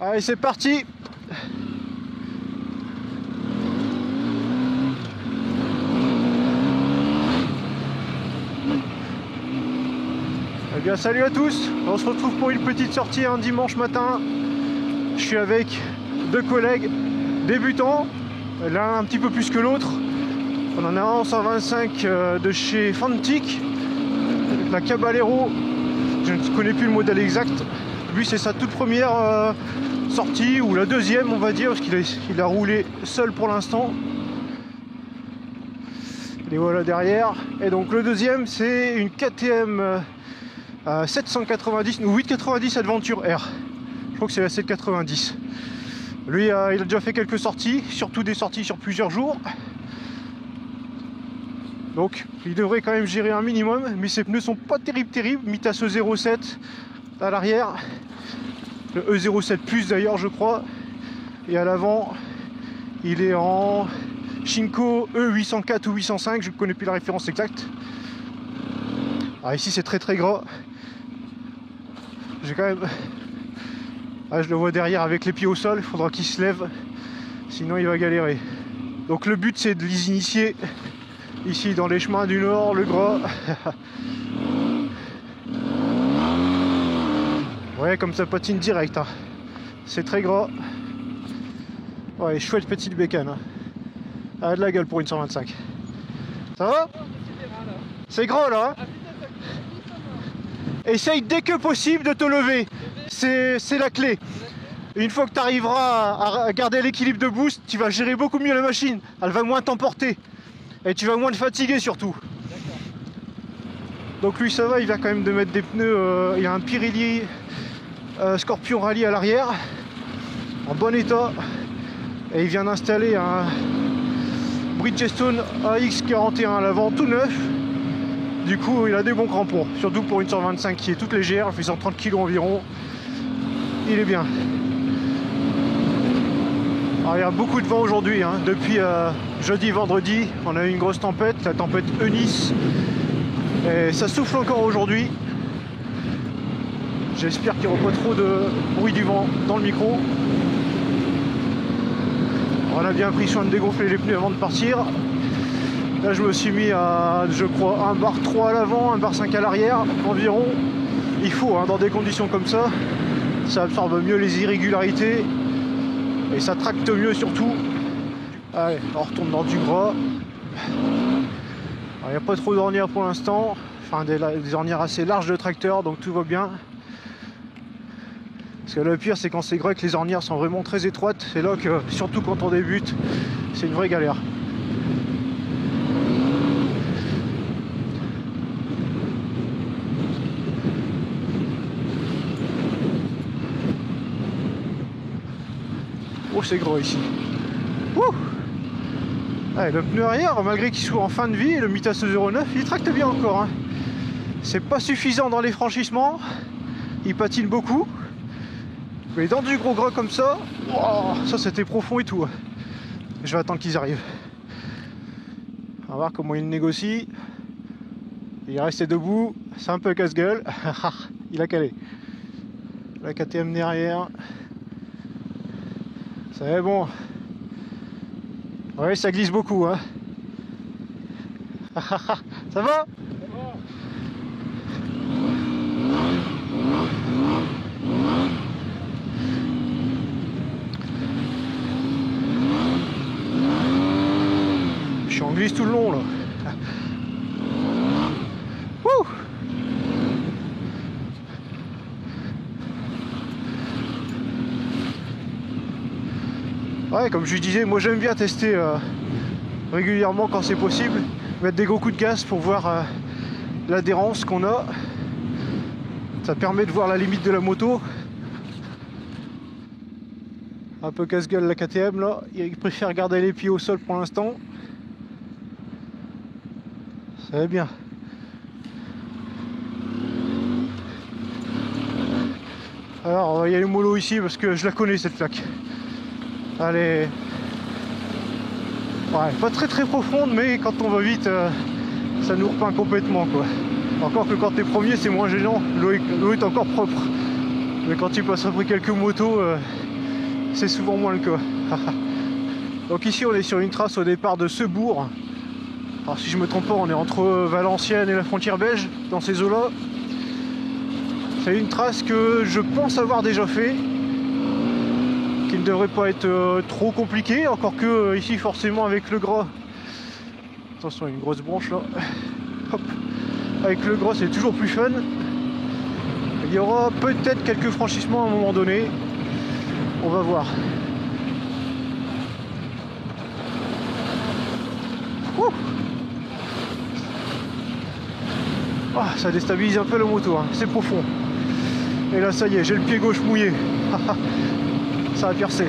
Allez, c'est parti. Eh bien, salut à tous. On se retrouve pour une petite sortie un dimanche matin. Je suis avec deux collègues débutants, l'un un petit peu plus que l'autre. On en a un en 125 de chez Fantic, la Caballero. Je ne connais plus le modèle exact. Lui, c'est sa toute première sortie, ou la deuxième, on va dire, parce qu'il a roulé seul pour l'instant. Les voilà derrière. Et donc le deuxième, c'est une KTM 790 ou 890 Adventure R. Je crois que c'est la 790. Lui, il a déjà fait quelques sorties, surtout des sorties sur plusieurs jours. Donc, il devrait quand même gérer un minimum, mais ses pneus sont pas terribles. Mitas E07 à l'arrière, le E07 Plus d'ailleurs, je crois. Et à l'avant, il est en Shinko E804 ou 805, je ne connais plus la référence exacte. Ah, ici c'est très gras. J'ai quand même... Ah, je le vois derrière avec les pieds au sol, il faudra qu'il se lève, sinon il va galérer. Donc le but c'est de les initier ici dans les chemins du Nord, le gras. Ouais, comme ça patine direct, hein. C'est très gras. Ouais, chouette petite bécane, hein. Ah, de la gueule pour une 125. Ça va? C'est gros là, hein. Essaye dès que possible de te lever. C'est la clé. Une fois que tu arriveras à garder l'équilibre de boost, tu vas gérer beaucoup mieux la machine. Elle va moins t'emporter. Et tu vas moins te fatiguer surtout. Donc lui ça va, il vient quand même de mettre des pneus. Il a un Pirelli Scorpion Rally à l'arrière, en bon état. Et il vient d'installer un Bridgestone AX41 à l'avant, tout neuf. Du coup il a des bons crampons, surtout pour une 125 qui est toute légère, elle fait 130 kg environ. Il est bien. Alors, il y a beaucoup de vent aujourd'hui, hein. Depuis jeudi, vendredi, on a eu une grosse tempête, la tempête Eunice. Et ça souffle encore aujourd'hui. J'espère qu'il n'y aura pas trop de bruit du vent dans le micro. On a bien pris soin de dégonfler les pneus avant de partir. Là je me suis mis à, je crois, 1 bar 3 à l'avant, 1 bar 5 à l'arrière environ. Il faut, hein, dans des conditions comme ça absorbe mieux les irrégularités et ça tracte mieux surtout. Allez, on retourne dans du gras. Il n'y a pas trop d'ornières pour l'instant, enfin des ornières assez larges de tracteur, donc tout va bien. Parce que le pire c'est quand c'est gras que les ornières sont vraiment très étroites, c'est là que, surtout quand on débute, c'est une vraie galère. Oh, c'est gros ici. Ouh. Allez, le pneu arrière, malgré qu'il soit en fin de vie, le Mitas E09, il tracte bien encore, hein. C'est pas suffisant dans les franchissements, il patine beaucoup. Mais dans du gros gras comme ça, wow, ça c'était profond et tout. Je vais attendre qu'ils arrivent. On va voir comment il négocie. Il est resté debout, c'est un peu casse-gueule. Il a calé. La KTM derrière. C'est bon. Ouais, ça glisse beaucoup, hein. Ça va? Je suis en glisse tout le long là. Wouh. Ouais, comme je disais, moi j'aime bien tester régulièrement quand c'est possible, mettre des gros coups de gaz pour voir l'adhérence qu'on a. Ça permet de voir la limite de la moto. Un peu casse-gueule la KTM là, il préfère garder les pieds au sol pour l'instant. Ça va bien. Alors on va y aller mollo ici parce que je la connais cette plaque. Allez. Ouais, pas très profonde, mais quand on va vite, ça nous repeint complètement quoi. Encore que quand t'es premier c'est moins gênant, l'eau est encore propre. Mais quand tu passes après quelques motos, c'est souvent moins le cas. Donc ici on est sur une trace au départ de Sebourg. Alors si je me trompe pas, on est entre Valenciennes et la frontière belge, dans ces eaux-là. C'est une trace que je pense avoir déjà fait, qui ne devrait pas être trop compliquée, encore que ici forcément avec le gras. Attention, il y a une grosse branche là. Hop. Avec le gras c'est toujours plus fun. Il y aura peut-être quelques franchissements à un moment donné. On va voir. Ouh. Ah, ça déstabilise un peu la moto, hein. C'est profond. Et là ça y est, j'ai le pied gauche mouillé. Ça a percé.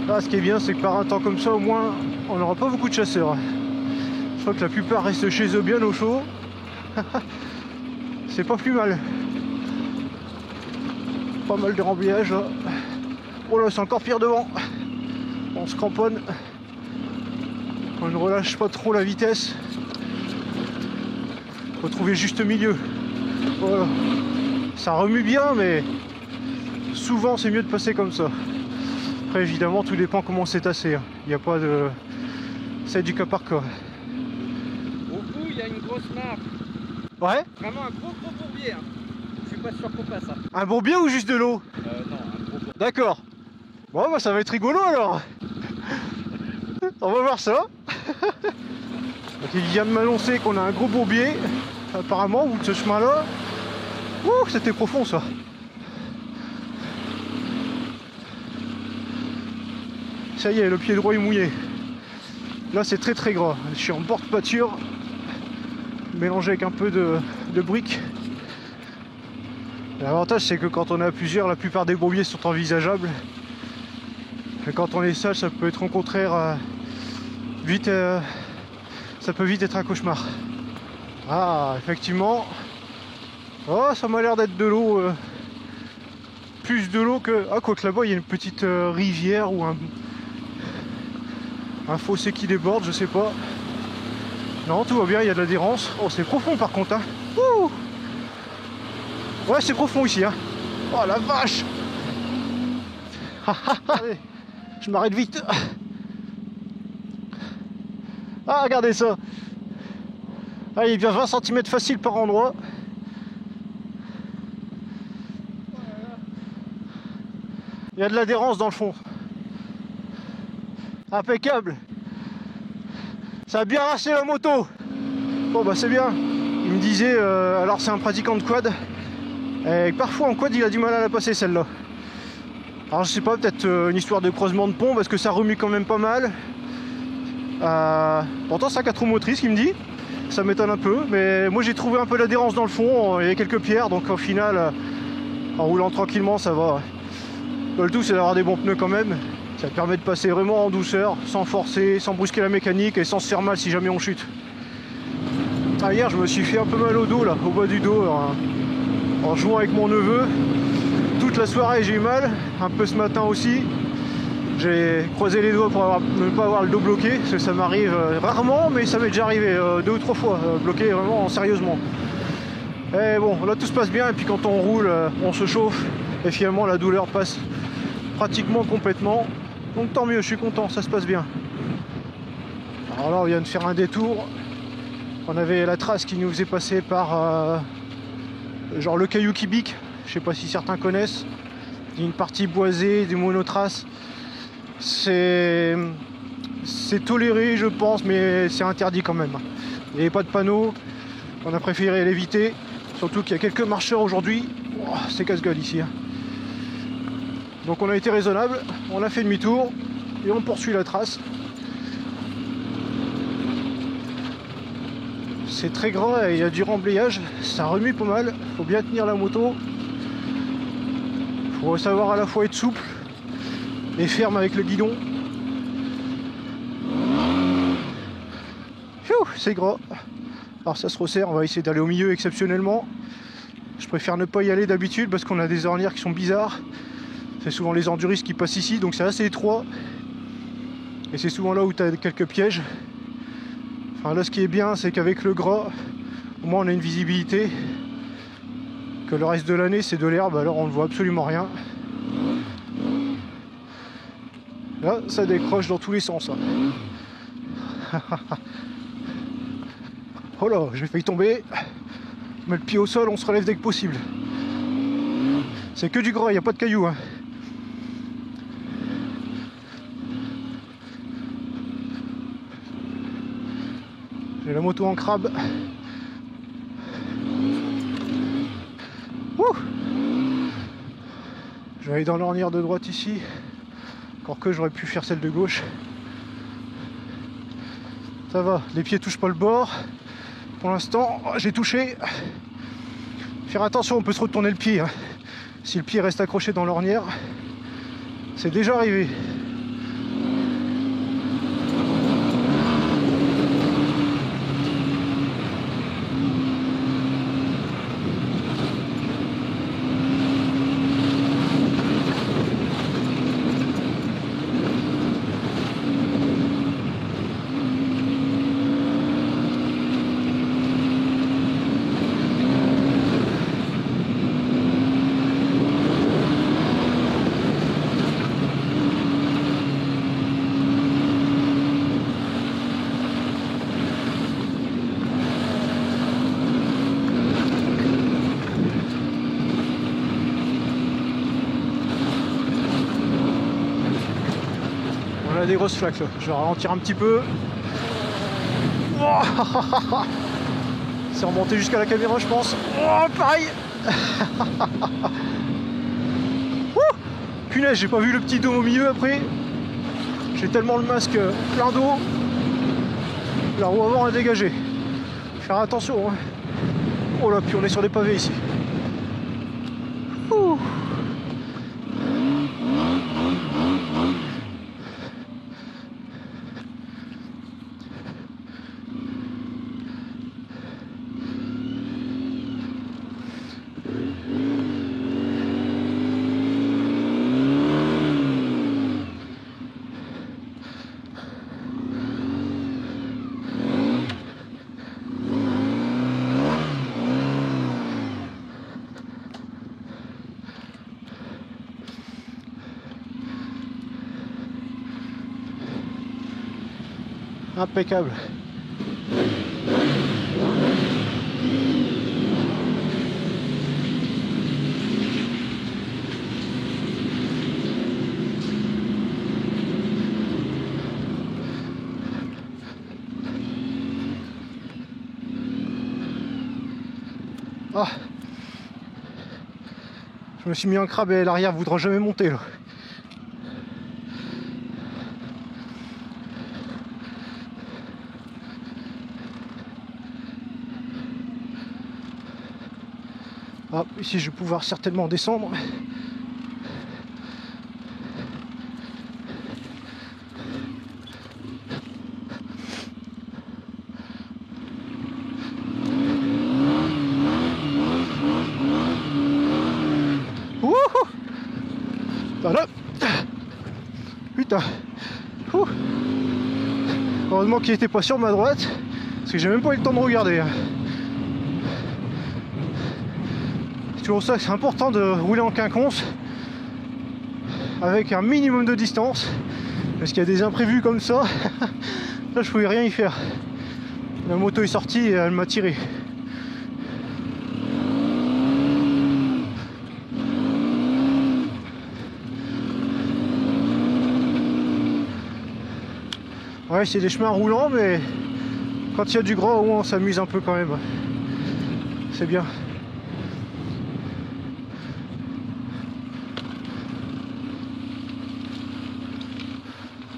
Là, ce qui est bien, c'est que par un temps comme ça, au moins, on n'aura pas beaucoup de chasseurs. Je crois que la plupart restent chez eux bien au chaud. C'est pas plus mal. Pas mal de remblaillages là. Oh là, c'est encore pire devant. On se cramponne. On ne relâche pas trop la vitesse. Faut trouver le juste milieu. Voilà. Ça remue bien, mais souvent c'est mieux de passer comme ça. Après évidemment tout dépend comment c'est tassé. Il n'y a pas de... C'est du cas par cas. Au bout il y a une grosse mare. Ouais. Vraiment un gros bourbier. Je suis pas sûr qu'on passe ça. Un bourbier ou juste de l'eau? Non, un gros bourbier. D'accord. Bon bah ça va être rigolo alors. On va voir ça. Donc il vient de m'annoncer qu'on a un gros bourbier, apparemment, au bout de ce chemin là. Ouh, c'était profond ça. Ça y est, le pied droit est mouillé. Là c'est très très gras. Je suis en bord de pâture, mélangé avec un peu de briques. L'avantage c'est que quand on est à plusieurs, la plupart des bourbiers sont envisageables. Et quand on est seul, ça peut être au contraire vite, ça peut vite être un cauchemar. Ah, effectivement. Oh, ça m'a l'air d'être de l'eau. Plus de l'eau que... Ah, quoique là-bas, il y a une petite rivière ou un fossé qui déborde, je sais pas. Non, tout va bien, il y a de l'adhérence. Oh, c'est profond par contre, hein. Ouh. Ouais, c'est profond ici, hein. Oh, la vache. Allez, je m'arrête vite. Ah, regardez ça. Ah, il y a bien 20 cm facile par endroit. Il y a de l'adhérence dans le fond. Impeccable. Ça a bien raché la moto. Bon bah c'est bien. Il me disait, alors c'est un pratiquant de quad, et parfois en quad il a du mal à la passer celle-là. Alors je sais pas, peut-être une histoire de creusement de pont parce que ça remue quand même pas mal. Pourtant c'est un 4 roues motrices qu'il me dit. Ça m'étonne un peu, mais moi j'ai trouvé un peu d'adhérence dans le fond, il y a quelques pierres, donc au final, en roulant tranquillement ça va. Le tout c'est d'avoir des bons pneus quand même. Ça permet de passer vraiment en douceur, sans forcer, sans brusquer la mécanique et sans se faire mal si jamais on chute. Ah, hier je me suis fait un peu mal au dos là, au bas du dos, en jouant avec mon neveu. Toute la soirée j'ai eu mal, un peu ce matin aussi. J'ai croisé les doigts pour ne pas avoir le dos bloqué, parce que ça m'arrive rarement, mais ça m'est déjà arrivé 2 ou 3 fois, bloqué vraiment sérieusement. Et bon, là tout se passe bien, et puis quand on roule, on se chauffe, et finalement la douleur passe pratiquement complètement. Donc tant mieux, je suis content, ça se passe bien. Alors là on vient de faire un détour. On avait la trace qui nous faisait passer par genre le caillou Kibic, je sais pas si certains connaissent. Il y a une partie boisée, des monotraces. C'est toléré je pense, mais c'est interdit quand même. Il n'y avait pas de panneau, on a préféré l'éviter. Surtout qu'il y a quelques marcheurs aujourd'hui. Oh, c'est casse-gueule ici, hein. Donc on a été raisonnable, on a fait demi-tour et on poursuit la trace. C'est très gras et il y a du remblayage, ça remue pas mal, faut bien tenir la moto. Faut savoir à la fois être souple et ferme avec le guidon. C'est gras. Alors ça se resserre, on va essayer d'aller au milieu exceptionnellement. Je préfère ne pas y aller d'habitude parce qu'on a des ornières qui sont bizarres. C'est souvent les enduristes qui passent ici, donc c'est assez étroit. Et c'est souvent là où tu as quelques pièges. Enfin là ce qui est bien c'est qu'avec le gras, au moins on a une visibilité. Que le reste de l'année c'est de l'herbe, alors on ne voit absolument rien. Là ça décroche dans tous les sens. Oh là, j'ai failli tomber. On met le pied au sol, on se relève dès que possible. C'est que du gras, il n'y a pas de cailloux. Hein. J'ai la moto en crabe. Ouh, je vais aller dans l'ornière de droite ici. Encore que j'aurais pu faire celle de gauche. Ça va, les pieds touchent pas le bord. Pour l'instant, j'ai touché. Faire attention, on peut se retourner le pied. Hein. Si le pied reste accroché dans l'ornière, c'est déjà arrivé. On a des grosses flaques là. Je vais ralentir un petit peu. C'est remonté jusqu'à la caméra je pense. Oh, pareil. Punaise, j'ai pas vu le petit dôme au milieu après. J'ai tellement le masque plein d'eau. La roue avant a dégagé. Faire attention. Hein. Oh là, puis on est sur des pavés ici. Ouh. Impeccable. Ah, je me suis mis en crabe et l'arrière voudra jamais monter là. Ah, ici je vais pouvoir certainement descendre. Wouhou! Voilà. Putain. Ouh. Heureusement qu'il était pas sur ma droite, parce que j'ai même pas eu le temps de regarder. C'est toujours ça que c'est important de rouler en quinconce avec un minimum de distance, parce qu'il y a des imprévus comme ça. Là je pouvais rien y faire. La moto est sortie et elle m'a tiré. Ouais, c'est des chemins roulants, mais quand il y a du gras, au moins on s'amuse un peu quand même. C'est bien.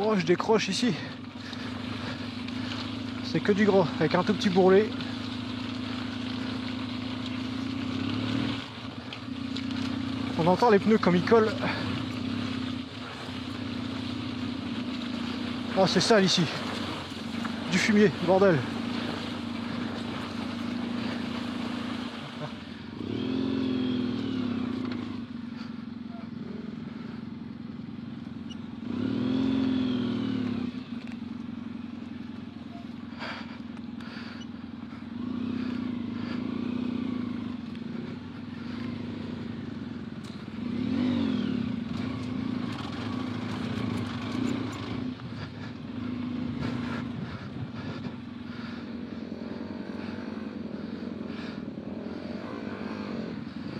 Oh, je décroche ici. C'est que du gras, avec un tout petit bourrelet. On entend les pneus comme ils collent. Oh, c'est sale ici. Du fumier, bordel.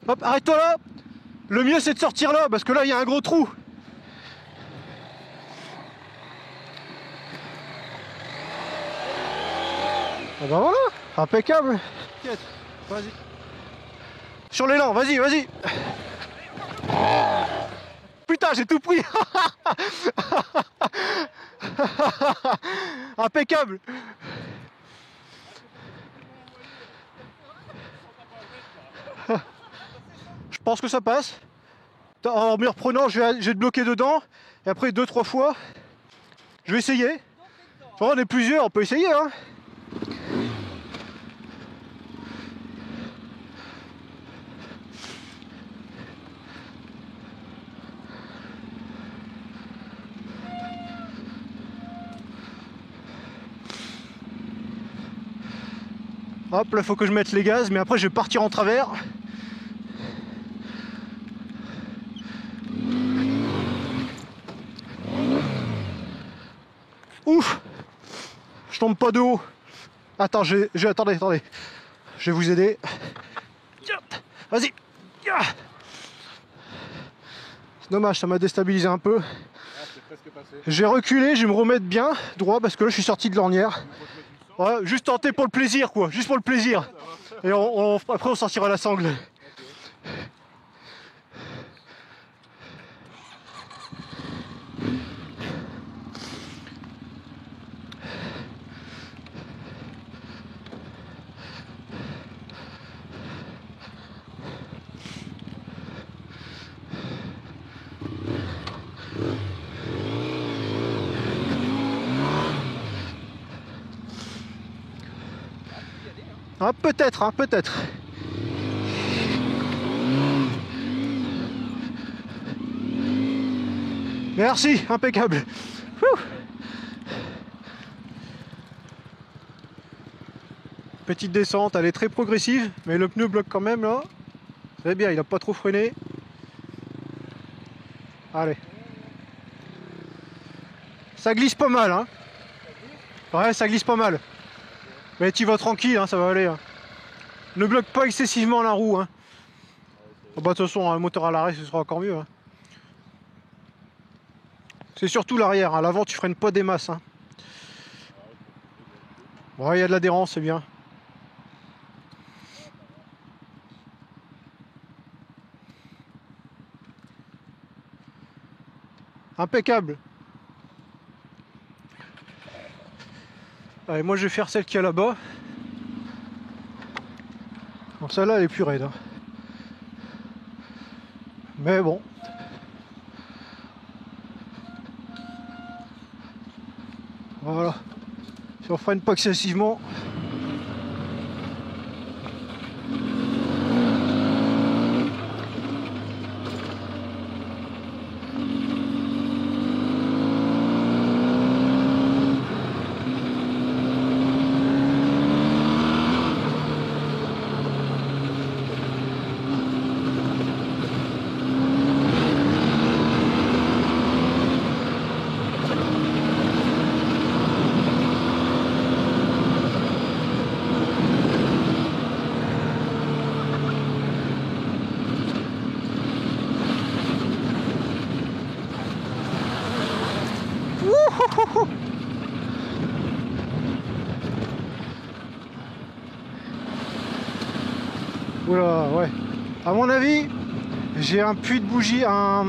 Hop, arrête-toi là. Le mieux c'est de sortir là, parce que là il y a un gros trou. Ah bah voilà, impeccable. Vas-y. Sur l'élan, vas-y, vas-y. Putain, j'ai tout pris. Impeccable. Je pense que ça passe. En me reprenant, je vais te bloquer dedans. Et après 2-3 fois, je vais essayer. Enfin, on est plusieurs, on peut essayer. Hein. Hop, là faut que je mette les gaz, mais après je vais partir en travers. Ouf! Je tombe pas de haut. Attends, attendez. Je vais vous aider. Vas-y! C'est dommage, ça m'a déstabilisé un peu. J'ai reculé, je vais me remettre bien droit parce que là je suis sorti de l'ornière. Ouais, juste tenter pour le plaisir quoi, juste pour le plaisir. Et après on sortira la sangle. Ah, peut-être, hein, peut-être. Merci, impeccable. Ouh. Petite descente, elle est très progressive, mais le pneu bloque quand même là. C'est bien, il n'a pas trop freiné. Allez. Ça glisse pas mal, hein. Ouais, ça glisse pas mal. Mais tu vas tranquille, hein, ça va aller. Hein. Ne bloque pas excessivement la roue. Hein. Oh, bah, de toute façon, un moteur à l'arrêt, ce sera encore mieux. Hein. C'est surtout l'arrière. À l'avant, tu freines pas des masses. Hein. Ouais, il y a de l'adhérence, c'est bien. Impeccable. Allez, moi je vais faire celle qui est là-bas. Bon, celle-là elle est plus raide. Hein. Mais bon. Voilà. Si on freine pas excessivement. Oula, ouais. À mon avis, j'ai un puits de bougie, un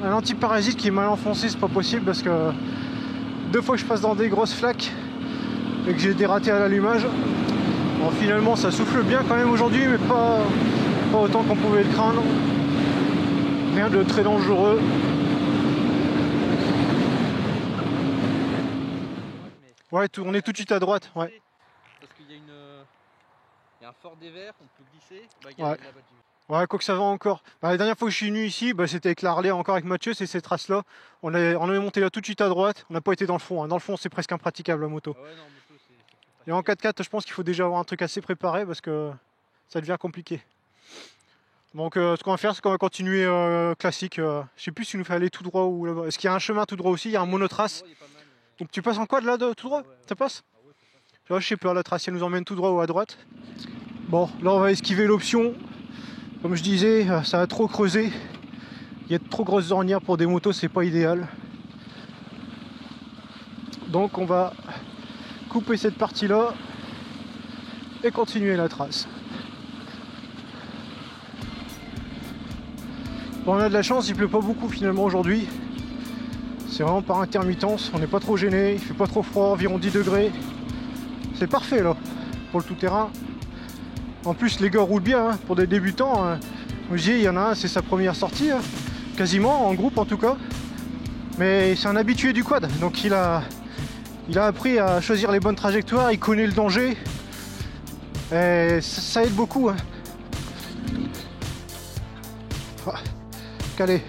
antiparasite qui est mal enfoncé, c'est pas possible parce que 2 fois que je passe dans des grosses flaques et que j'ai des ratés à l'allumage. Bon, finalement, ça souffle bien quand même aujourd'hui, mais pas autant qu'on pouvait le craindre. Rien de très dangereux. Ouais, on est tout de suite à droite. Ouais. Parce qu'il y a un fort dévers, on peut glisser. Bah, Ouais. Ouais, quoi que ça va encore. Bah, la dernière fois que je suis venu ici, bah, c'était avec la Harley, encore avec Mathieu, c'est ces traces-là. On est monté là tout de suite à droite. On n'a pas été dans le fond. Hein. Dans le fond, c'est presque impraticable la moto. Ah ouais, non, moto, Et en 4x4, je pense qu'il faut déjà avoir un truc assez préparé parce que ça devient compliqué. Donc, ce qu'on va faire, c'est qu'on va continuer classique. Je sais plus s'il nous fait aller tout droit ou là-bas. Est-ce qu'il y a un chemin tout droit aussi? Il y a un monotrace. Donc, tu passes en quad là, tout droit? Ça passe? Je sais pas, la trace, elle nous emmène tout droit ou à droite. Bon, là, on va esquiver l'option Comme je disais, ça a trop creusé. Il y a de trop grosses ornières pour des motos, c'est pas idéal. Donc on va couper cette partie-là et continuer la trace. Bon, on a de la chance, il pleut pas beaucoup finalement aujourd'hui. C'est vraiment par intermittence, on n'est pas trop gêné, il fait pas trop froid, environ 10 degrés. C'est parfait là, pour le tout-terrain. En plus les gars roulent bien, hein, pour des débutants. Je dis, il y en a un, c'est sa première sortie, hein, quasiment, en groupe en tout cas. Mais c'est un habitué du quad, donc il a appris à choisir les bonnes trajectoires, il connaît le danger. Et ça aide beaucoup. Hein. Calé.